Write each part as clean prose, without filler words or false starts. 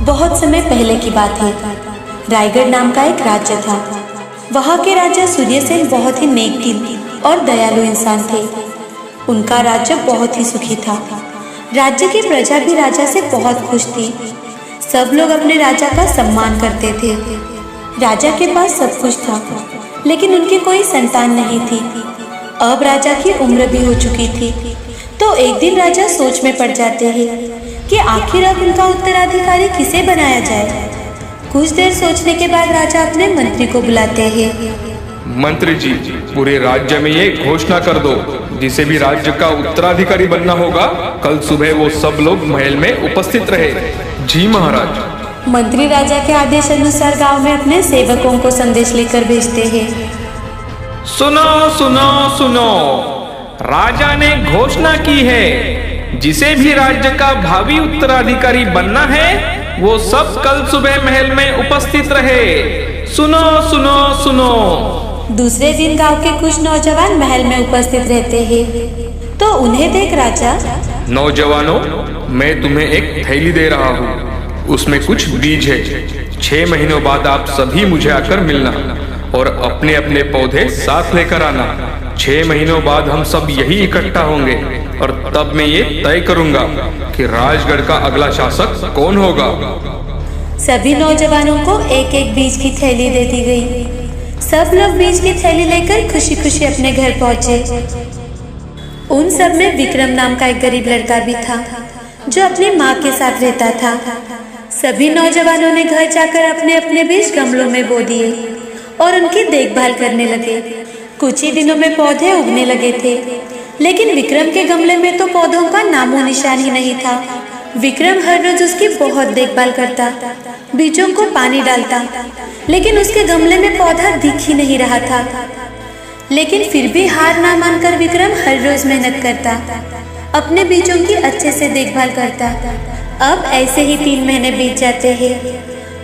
बहुत समय पहले की बात है। रायगढ़ नाम का एक राज्य था। वहाँ के राजा सूर्यसेन बहुत ही नेक दिल और दयालु इंसान थे। उनका राज्य बहुत ही सुखी था। राज्य की प्रजा भी राजा से बहुत खुश थी। सब लोग अपने राजा का सम्मान करते थे। राजा के पास सब कुछ था, लेकिन उनकी कोई संतान नहीं थी। अब राजा की उम्र भी हो चुकी थी, तो एक दिन राजा सोच में पड़ जाते हैं कि आखिर अब उनका उत्तराधिकारी किसे बनाया जाए। कुछ देर सोचने के बाद राजा अपने मंत्री को बुलाते हैं। मंत्री जी, पूरे राज्य में ये घोषणा कर दो, जिसे भी राज्य का उत्तराधिकारी बनना होगा, कल सुबह वो सब लोग महल में उपस्थित रहे। जी महाराज। मंत्री राजा के आदेश अनुसार गांव में अपने सेवकों को संदेश लेकर भेजते हैं। सुनो सुनो सुनो, राजा ने घोषणा की है, जिसे भी राज्य का भावी उत्तराधिकारी बनना है, वो सब कल सुबह महल में उपस्थित रहे। सुनो सुनो सुनो। दूसरे दिन गांव के कुछ नौजवान महल में उपस्थित रहते हैं, तो उन्हें देख राजा, नौजवानों, मैं तुम्हें एक थैली दे रहा हूँ, उसमें कुछ बीज है। 6 महीनों बाद आप सभी मुझे आकर मिलना और अपने अपने पौधे साथ लेकर आना। 6 महीनों बाद हम सब यही इकट्ठा होंगे और तब मैं ये तय करूंगा कि राजगढ़ का अगला शासक कौन होगा। सभी नौजवानों को एक एक बीज की थैली दे दी गई। सब लोग बीज की थैली लेकर खुशी खुशी अपने घर पहुंचे। उन सब में विक्रम नाम का एक गरीब लड़का भी था, जो अपनी माँ के साथ रहता था। सभी नौजवानों ने घर जाकर अपने अपने बीज गमलों में बो दिए और उनकी देखभाल करने लगे। कुछ ही दिनों में पौधे उगने लगे थे, लेकिन विक्रम के गमले में तो पौधों का नामो निशान ही नहीं था। विक्रम हर रोज उसकी बहुत देखभाल करता, बीजों को पानी डालता, लेकिन उसके गमले में पौधा दिख ही नहीं रहा था। लेकिन फिर भी हार ना मानकर विक्रम हर रोज मेहनत करता, अपने बीजों की अच्छे से देखभाल करता। अब ऐसे ही 3 महीने बीत जाते हैं।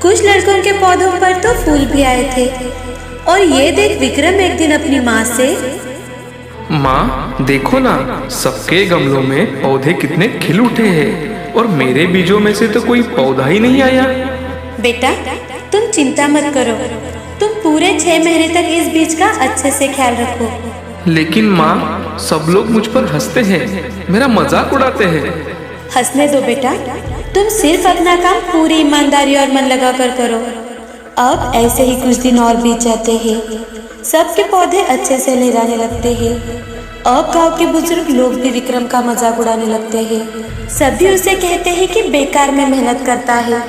कुछ लड़कों के पौधों पर तो फूल भी आए थे, और ये देख विक्रम एक दिन अपनी माँ से, माँ देखो ना, सबके गमलों में पौधे कितने खिल उठे हैं और मेरे बीजों में से तो कोई पौधा ही नहीं आया। बेटा, तुम चिंता मत करो, तुम पूरे 6 महीने तक इस बीज का अच्छे से ख्याल रखो। लेकिन माँ, सब लोग मुझ पर हंसते हैं, मेरा मजाक उड़ाते हैं। हंसने दो बेटा, तुम सिर्फ अपना काम पूरी ईमानदारी और मन लगा कर करो। अब ऐसे ही कुछ दिन और बीत जाते हैं। सबके पौधे अच्छे से लहराने लगते हैं। अब गांव के बुजुर्ग लोग भी विक्रम का मजाक उड़ाने लगते हैं। सभी उसे कहते हैं कि बेकार में मेहनत करता है,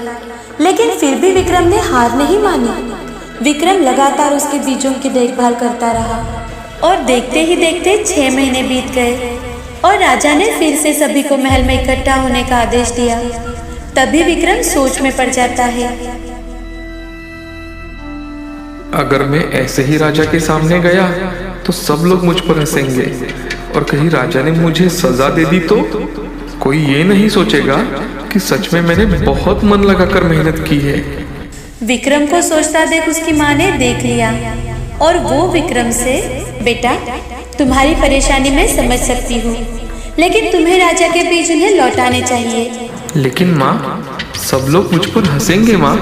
लेकिन फिर भी विक्रम ने हार नहीं मानी। विक्रम लगातार उसके बीजों की देखभाल करता रहा, और देखते ही देखते 6 महीने बीत गए और राजा ने फिर से सभी को महल में इकट्ठा होने का आदेश दिया। तभी विक्रम सोच में पड़ जाता है, अगर मैं ऐसे ही राजा के सामने गया तो सब लोग मुझ पर हंसेंगे, और कहीं राजा ने मुझे सजा दे दी तो कोई ये नहीं सोचेगा कि सच में मैंने बहुत मन लगाकर मेहनत की है। विक्रम को सोचता देख उसकी माँ ने देख लिया, और वो विक्रम से, बेटा, तुम्हारी परेशानी मैं समझ सकती हूँ, लेकिन तुम्हें राजा के बीज उन्हें लौटाने चाहिए। लेकिन माँ, सब लोग मुझ पर हंसेंगे माँ।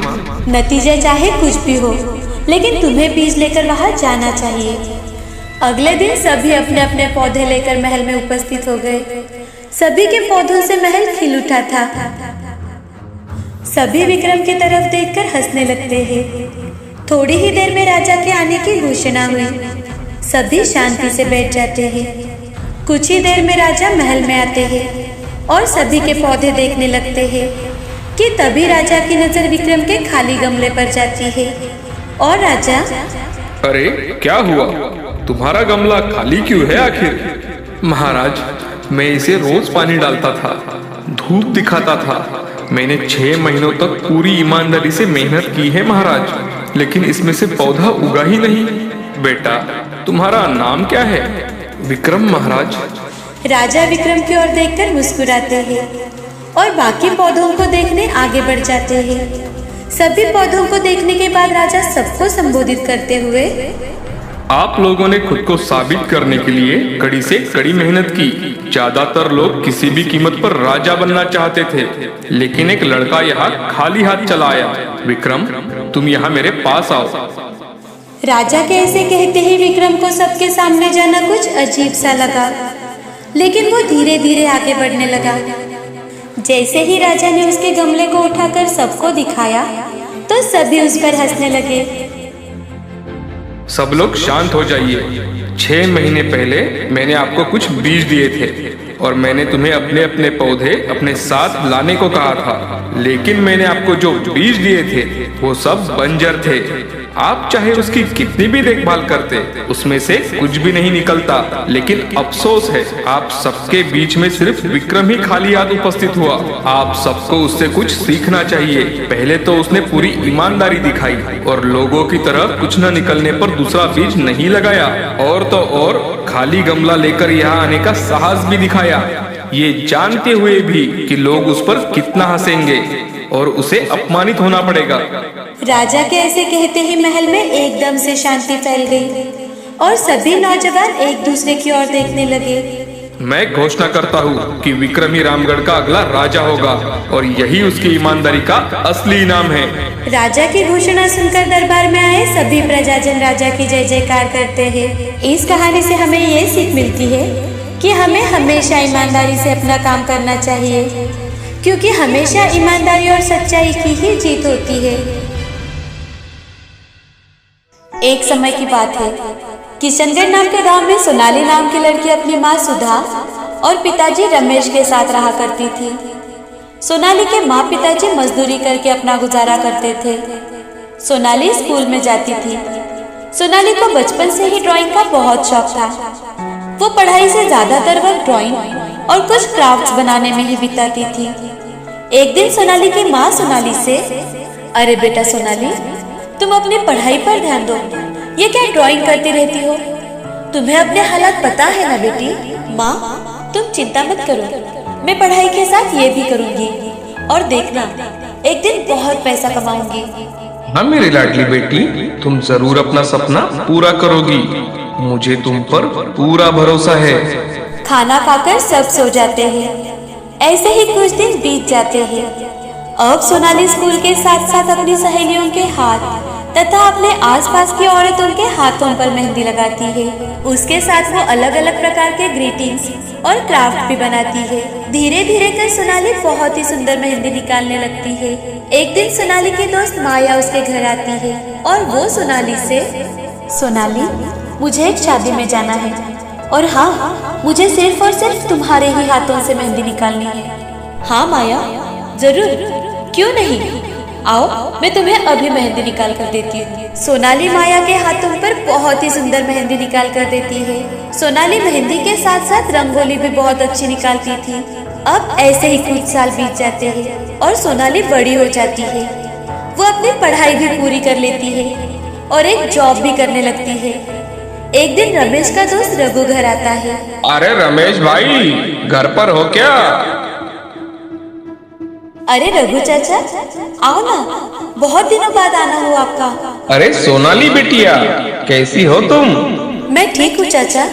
नतीजा चाहे कुछ भी हो, लेकिन तुम्हें बीज लेकर वहां जाना चाहिए। अगले दिन सभी अपने अपने पौधे लेकर महल में उपस्थित हो गए। सभी के पौधों से महल खिल उठा था। सभी विक्रम की तरफ देखकर हंसने लगते हैं। थोड़ी ही देर में राजा के आने की घोषणा हुई। सभी शांति से बैठ जाते हैं। कुछ ही देर में राजा महल में आते हैं और सभी के पौधे देखने लगते हैं कि तभी राजा की नजर विक्रम के खाली गमले पर जाती है। और राजा, अरे क्या हुआ, तुम्हारा गमला खाली क्यों है आखिर? महाराज, मैं इसे रोज पानी डालता था, धूप दिखाता था। मैंने 6 महीनों तक पूरी ईमानदारी से मेहनत की है महाराज, लेकिन इसमें से पौधा उगा ही नहीं। बेटा, तुम्हारा नाम क्या है? विक्रम महाराज। राजा विक्रम की ओर देखकर मुस्कुराते हैं और बाकी पौधों को देखने आगे बढ़ जाते हैं। सभी पौधों को देखने के बाद राजा सबको संबोधित करते हुए, आप लोगों ने खुद को साबित करने के लिए कड़ी से कड़ी मेहनत की। ज्यादातर लोग किसी भी कीमत पर राजा बनना चाहते थे, लेकिन एक लड़का यहाँ खाली हाथ चला आया। विक्रम, तुम यहाँ मेरे पास आओ। राजा के ऐसे कहते ही विक्रम को सबके सामने जाना कुछ अजीब सा लगा, लेकिन वो धीरे धीरे आगे बढ़ने लगा। जैसे ही राजा ने उसके गमले को उठाकर सबको दिखाया तो सभी उस पर हंसने लगे। सब लोग शांत हो जाइए। 6 महीने पहले मैंने आपको कुछ बीज दिए थे और मैंने तुम्हें अपने अपने पौधे अपने साथ लाने को कहा था, लेकिन मैंने आपको जो बीज दिए थे वो सब बंजर थे। आप चाहे उसकी कितनी भी देखभाल करते, उसमें से कुछ भी नहीं निकलता। लेकिन अफसोस है, आप सबके बीच में सिर्फ विक्रम ही खाली हाथ उपस्थित हुआ। आप सबको उससे कुछ सीखना चाहिए। पहले तो उसने पूरी ईमानदारी दिखाई और लोगों की तरह कुछ न निकलने पर दूसरा बीज नहीं लगाया, और तो और खाली गमला लेकर यहाँ आने का साहस भी दिखाया, ये जानते हुए भी कि लोग उस पर कितना हंसेंगे और उसे अपमानित होना पड़ेगा। राजा के ऐसे कहते ही महल में एकदम से शांति फैल गई और सभी नौजवान एक दूसरे की ओर देखने लगे। मैं घोषणा करता हूँ कि विक्रम ही रामगढ़ का अगला राजा होगा और यही उसकी ईमानदारी का असली इनाम है। राजा की घोषणा सुनकर दरबार में आए सभी प्रजाजन राजा की जय जयकार करते हैं। इस कहानी से हमें ये सीख मिलती है कि हमें हमेशा ईमानदारी से अपना काम करना चाहिए, क्योंकि हमेशा ईमानदारी और सच्चाई की ही जीत होती है। एक समय की बात है, किशनगढ़ नाम के गांव में सोनाली नाम की लड़की अपनी माँ सुधा और पिताजी रमेश के साथ रहा करती थी। सोनाली के माँ पिताजी मजदूरी करके अपना गुजारा करते थे। सोनाली स्कूल में जाती थी। सोनाली को बचपन से ही ड्राइंग का बहुत शौक था। वो पढ़ाई से ज्यादातर वक्त ड्राइंग और कुछ क्राफ्ट्स बनाने में ही बिताती थी। एक दिन सोनाली की माँ सोनाली से, अरे बेटा सोनाली, तुम अपनी पढ़ाई पर ध्यान दो, ये क्या ड्राइंग करती रहती हो? तुम्हें अपने हालात पता है ना बेटी? माँ, तुम चिंता मत करो, मैं पढ़ाई के साथ ये भी करूँगी और देखना एक दिन बहुत पैसा कमाऊंगी। हाँ मेरी लाडली बेटी, तुम जरूर अपना सपना पूरा करोगी, मुझे तुम पर पूरा भरोसा है। खाना खाकर सब सो जाते हैं। ऐसे ही कुछ दिन बीत जाते हैं। अब सोनाली स्कूल के साथ साथ अपनी सहेलियों के हाथ तथा अपने आसपास की औरतों के हाथों पर मेहंदी लगाती है। उसके साथ वो अलग अलग प्रकार के ग्रीटिंग्स और क्राफ्ट भी बनाती है। धीरे धीरे कर सोनाली बहुत ही सुंदर मेहंदी निकालने लगती है। एक दिन सोनाली की दोस्त माया उसके घर आती है और वो सोनाली से, सोनाली, मुझे एक शादी में जाना है और हाँ, मुझे सिर्फ और सिर्फ तुम्हारे ही हाथों से मेहंदी निकालनी है। हाँ माया, जरूर, क्यों नहीं, आओ मैं तुम्हें अभी मेहंदी निकाल कर देती हूँ। सोनाली माया के हाथों पर बहुत ही सुंदर मेहंदी निकाल कर देती है। सोनाली मेहंदी के साथ साथ रंगोली भी बहुत अच्छी निकालती थी। अब ऐसे ही कुछ साल बीत जाते हैं और सोनाली बड़ी हो जाती है। वो अपनी पढ़ाई भी पूरी कर लेती है और एक जॉब भी करने लगती है। एक दिन रमेश का दोस्त रघु घर आता है। अरे रमेश भाई, घर पर हो क्या? अरे रघु चाचा, आओ ना, बहुत दिनों बाद आना हुआ आपका। अरे सोनाली बिटिया, कैसी हो तुम? मैं ठीक हूँ चाचा।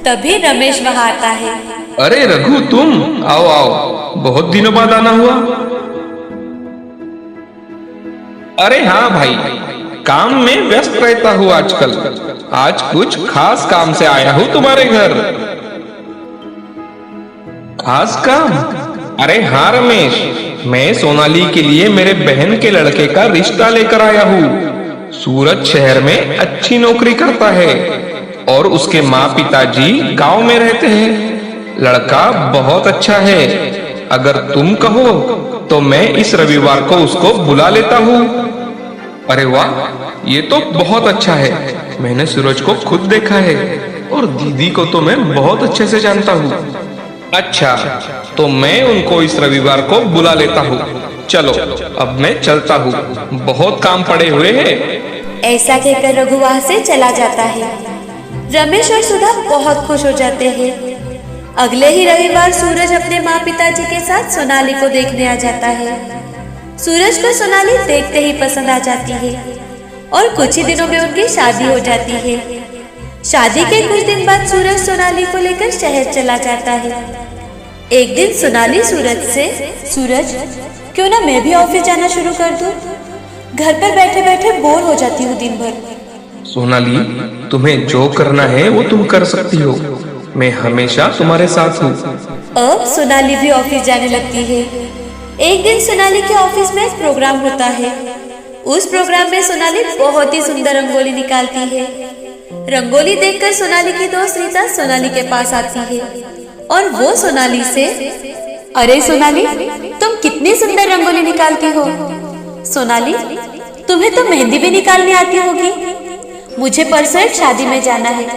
तभी रमेश वहाँ आता है। अरे रघु, तुम आओ आओ, बहुत दिनों बाद आना हुआ। अरे हाँ भाई, काम में व्यस्त रहता हूँ आजकल। आज कुछ खास काम से आया हूँ तुम्हारे घर। खास काम? अरे हाँ रमेश, मैं सोनाली के लिए मेरे बहन के लड़के का रिश्ता लेकर आया हूँ। सूरत शहर में अच्छी नौकरी करता है और उसके माँ पिताजी गांव में रहते हैं। लड़का बहुत अच्छा है। अगर तुम कहो तो मैं इस रविवार को उसको बुला लेता हूँ। अरे वाह, ये तो बहुत अच्छा है। मैंने सूरज को खुद देखा है और दीदी को तो मैं बहुत अच्छे से जानता हूँ। अच्छा, तो मैं उनको इस रविवार को बुला लेता हूँ। चलो अब मैं चलता हूँ, बहुत काम पड़े हुए हैं। ऐसा कहकर रघु वहाँ से चला जाता है। रमेश और सुधा बहुत खुश हो जाते हैं। अगले ही रविवार सूरज अपने माँ पिताजी के साथ सोनाली को देखने आ जाता है। सूरज को सोनाली देखते ही पसंद आ जाती है और कुछ ही दिनों में उनकी शादी हो जाती है। शादी के कुछ दिन बाद सूरज सोनाली को लेकर शहर चला जाता है। एक दिन सोनाली सूरज से, सूरज क्यों ना मैं भी ऑफिस जाना शुरू कर दूं? घर पर बैठे बैठे बोर हो जाती हूँ दिन भर। सोनाली, तुम्हें जो करना है वो तुम कर सकती हो। मैं हमेशा तुम्हारे साथ हूँ। अब सोनाली भी ऑफिस जाने लगती है। एक दिन सोनाली के ऑफिस में प्रोग्राम होता है। उस प्रोग्राम में सोनाली बहुत ही सुंदर रंगोली निकालती है। रंगोली देखकर सोनाली की दोस्त रीता सोनाली के पास आती है और वो सोनाली से, अरे सोनाली, तुम कितनी सुंदर रंगोली निकालती हो। सोनाली, तुम्हें तो मेहंदी भी निकालनी आती होगी। मुझे परसों एक शादी में जाना है,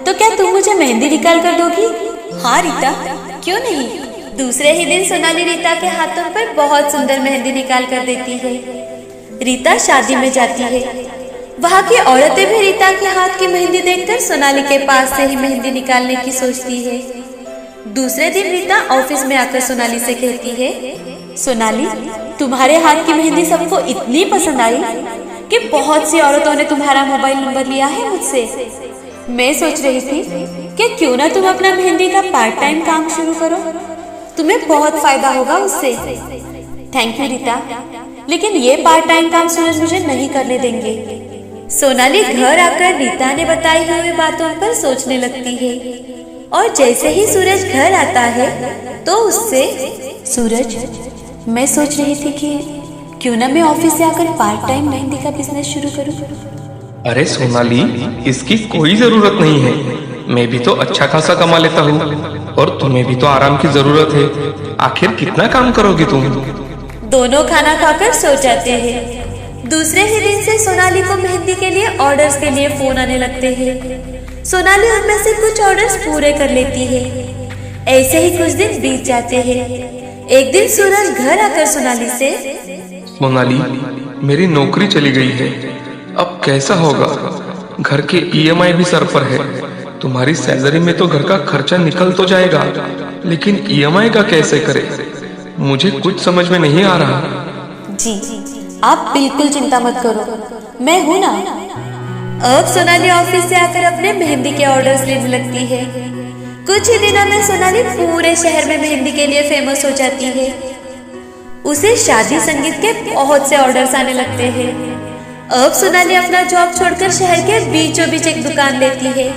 तो क्या तुम मुझे मेहंदी निकाल कर दोगी? हाँ रीता, क्यों नहीं। दूसरे ही दिन सोनाली रीता के हाथों पर बहुत सुंदर मेहंदी निकाल कर देती है। रीता शादी में जाती है। वहाँ की औरतें भी रीता के हाथ की मेहंदी देखकर सोनाली के पास से ही मेहंदी निकालने की सोचती है। दूसरे दिन रीता ऑफिस में आकर सोनाली से कहती है, सोनाली, तुम्हारे हाथ की मेहंदी सबको इतनी पसंद आई कि बहुत सी औरतों ने तुम्हारा मोबाइल नंबर लिया है मुझसे। मैं सोच रही थी कि क्यों ना तुम अपना मेहंदी का पार्ट टाइम काम शुरू करो, तुम्हें बहुत फायदा होगा उससे। थैंक यू रीता, लेकिन ये पार्ट टाइम काम सूरज मुझे नहीं करने देंगे। सोनाली घर आकर रीता ने बताई हुई बातों पर सोचने लगती है और जैसे ही सूरज घर आता है तो उससे, सूरज, मैं सोच रही थी कि क्यों ना मैं ऑफिस से आकर पार्ट टाइम मेहंदी का बिजनेस शुरू करूं। अरे सोनाली, इसकी कोई जरूरत नहीं है। मैं भी तो अच्छा खासा कमा लेता हूँ और तुम्हें भी तो आराम की जरूरत है। आखिर कितना काम करोगी तुम? दोनों खाना खाकर सो जाते हैं। दूसरे ही दिन से सोनाली को मेहंदी के लिए ऑर्डर्स के लिए फोन आने लगते हैं। सोनाली उनमें से कुछ ऑर्डर्स पूरे कर लेती है। ऐसे ही कुछ दिन बीत जाते हैं। एक दिन सूरज घर आकर सोनाली से, सोनाली, मेरी नौकरी चली गई है, अब कैसा होगा? घर के ईएमआई भी सर पर है। तुम्हारी सैलरी में तो घर का खर्चा निकल तो जाएगा, लेकिन ईएमआई का कैसे करें? मुझे कुछ समझ में नहीं आ रहा। जी, आप बिल्कुल चिंता मत करो, मैं हूँ ना। अब सोनाली ऑफिस से आकर अपने मेहंदी के ऑर्डर्स लेने लगती है। कुछ ही दिनों में सोनाली पूरे शहर में मेहंदी के लिए फेमस हो जाती है। उसे शादी संगीत के बहुत से ऑर्डर्स आने लगते हैं। अब सोनाली अपना जॉब छोड़कर शहर के बीचों बीच एक दुकान लेती है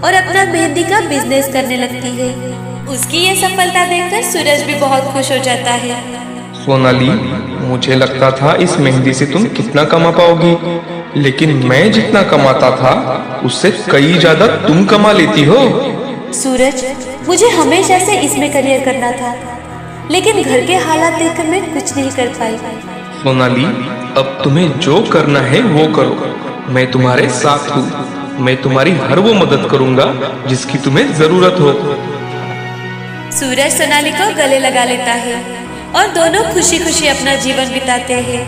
और अपना मेहंदी का बिजनेस करने लगती है। उसकी ये सफलता देखकर सूरज भी बहुत खुश हो जाता है। सोनाली, मुझे लगता था इस मेहंदी से तुम कितना कमा पाओगी, लेकिन मैं जितना कमाता था उससे कई ज्यादा तुम कमा लेती हो। सूरज, मुझे हमेशा से इसमें करियर करना था, लेकिन घर के हालात देखकर मैं कुछ नहीं कर पाई। सोनाली, अब तुम्हें जो करना है वो करो। मैं तुम्हारे साथ हूँ। मैं तुम्हारी हर वो मदद करूंगा जिसकी तुम्हें जरूरत हो। सूरज सोनाली को गले लगा लेता है और दोनों खुशी खुशी अपना जीवन बिताते हैं।